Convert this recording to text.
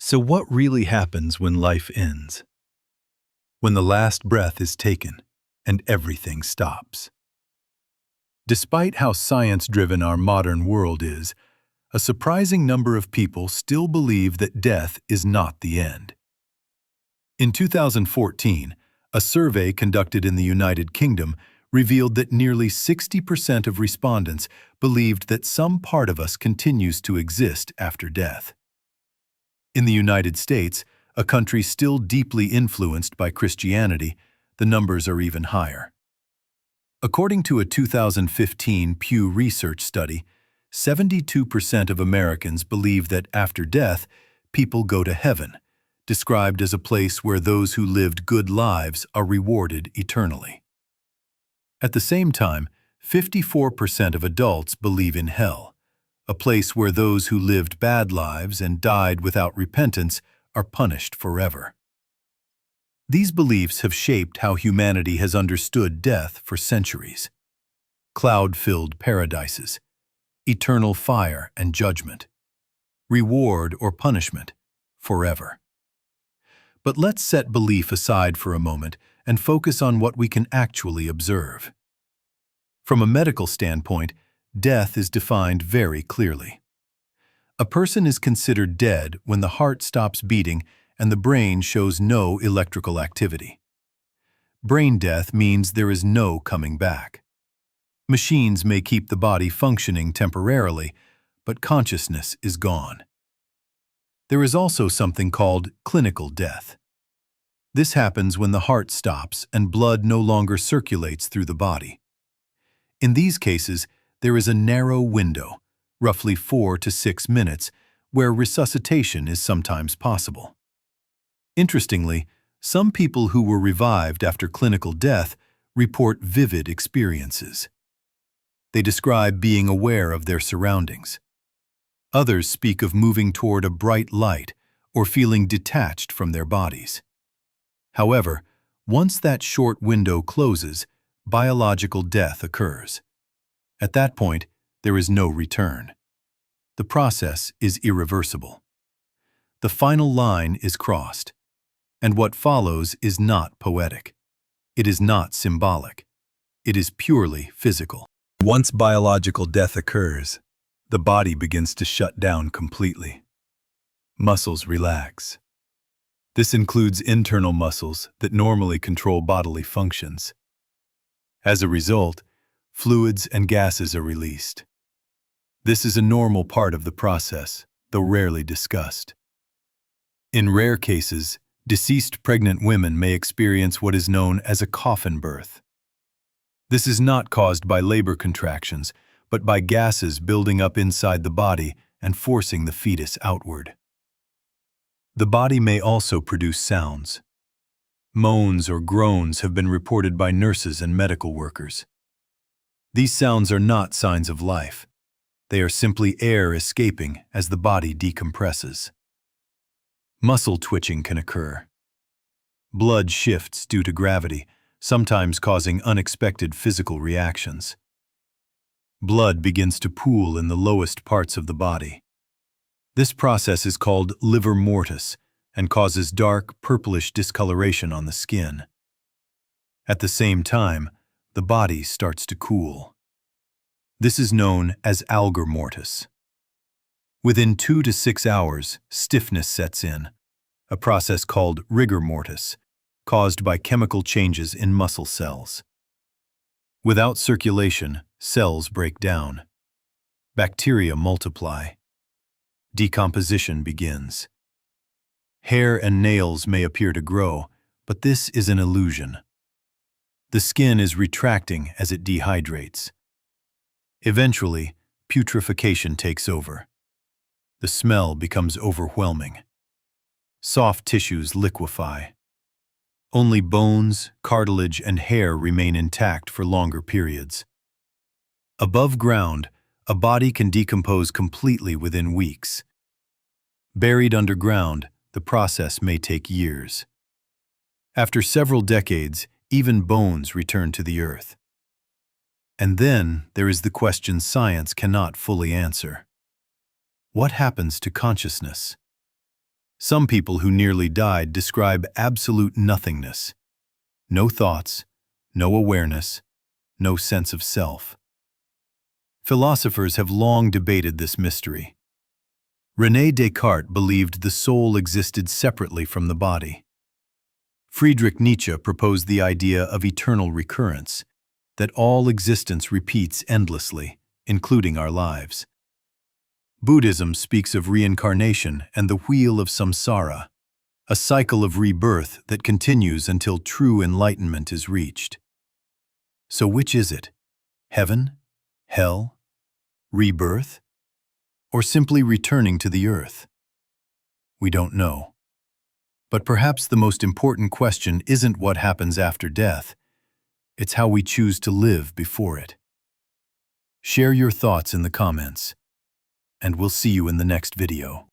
So what really happens when life ends? When the last breath is taken and everything stops. Despite how science-driven our modern world is, a surprising number of people still believe that death is not the end. In 2014, a survey conducted in the United Kingdom revealed that nearly 60% of respondents believed that some part of us continues to exist after death. In the United States, a country still deeply influenced by Christianity, the numbers are even higher. According to a 2015 Pew Research study, 72% of Americans believe that after death, people go to heaven, described as a place where those who lived good lives are rewarded eternally. At the same time, 54% of adults believe in hell, a place where those who lived bad lives and died without repentance are punished forever. These beliefs have shaped how humanity has understood death for centuries. Cloud-filled paradises, eternal fire and judgment, reward or punishment, forever. But let's set belief aside for a moment and focus on what we can actually observe. From a medical standpoint, death is defined very clearly. A person is considered dead when the heart stops beating and the brain shows no electrical activity. Brain death means there is no coming back. Machines may keep the body functioning temporarily, but consciousness is gone. There is also something called clinical death. This happens when the heart stops and blood no longer circulates through the body. In these cases, there is a narrow window, roughly 4 to 6 minutes, where resuscitation is sometimes possible. Interestingly, some people who were revived after clinical death report vivid experiences. They describe being aware of their surroundings. Others speak of moving toward a bright light or feeling detached from their bodies. However, once that short window closes, biological death occurs. At that point, there is no return. The process is irreversible. The final line is crossed, and what follows is not poetic. It is not symbolic. It is purely physical. Once biological death occurs, the body begins to shut down completely. Muscles relax. This includes internal muscles that normally control bodily functions. As a result, fluids and gases are released. This is a normal part of the process, though rarely discussed. In rare cases, deceased pregnant women may experience what is known as a coffin birth. This is not caused by labor contractions, but by gases building up inside the body and forcing the fetus outward. The body may also produce sounds. Moans or groans have been reported by nurses and medical workers. These sounds are not signs of life. They are simply air escaping as the body decompresses. Muscle twitching can occur. Blood shifts due to gravity, sometimes causing unexpected physical reactions. Blood begins to pool in the lowest parts of the body. This process is called livor mortis and causes dark, purplish discoloration on the skin. At the same time, the body starts to cool. This is known as algor mortis. Within 2 to 6 hours, stiffness sets in, a process called rigor mortis, caused by chemical changes in muscle cells. Without circulation, cells break down. Bacteria multiply. Decomposition begins. Hair and nails may appear to grow, but this is an illusion. The skin is retracting as it dehydrates. Eventually, putrefaction takes over. The smell becomes overwhelming. Soft tissues liquefy. Only bones, cartilage, and hair remain intact for longer periods. Above ground, a body can decompose completely within weeks. Buried underground, the process may take years. After several decades, even bones return to the earth. And then there is the question science cannot fully answer. What happens to consciousness? Some people who nearly died describe absolute nothingness. No thoughts, no awareness, no sense of self. Philosophers have long debated this mystery. René Descartes believed the soul existed separately from the body. Friedrich Nietzsche proposed the idea of eternal recurrence, that all existence repeats endlessly, including our lives. Buddhism speaks of reincarnation and the wheel of samsara, a cycle of rebirth that continues until true enlightenment is reached. So which is it? Heaven? Hell? Rebirth? Or simply returning to the earth? We don't know. But perhaps the most important question isn't what happens after death, it's how we choose to live before it. Share your thoughts in the comments, and we'll see you in the next video.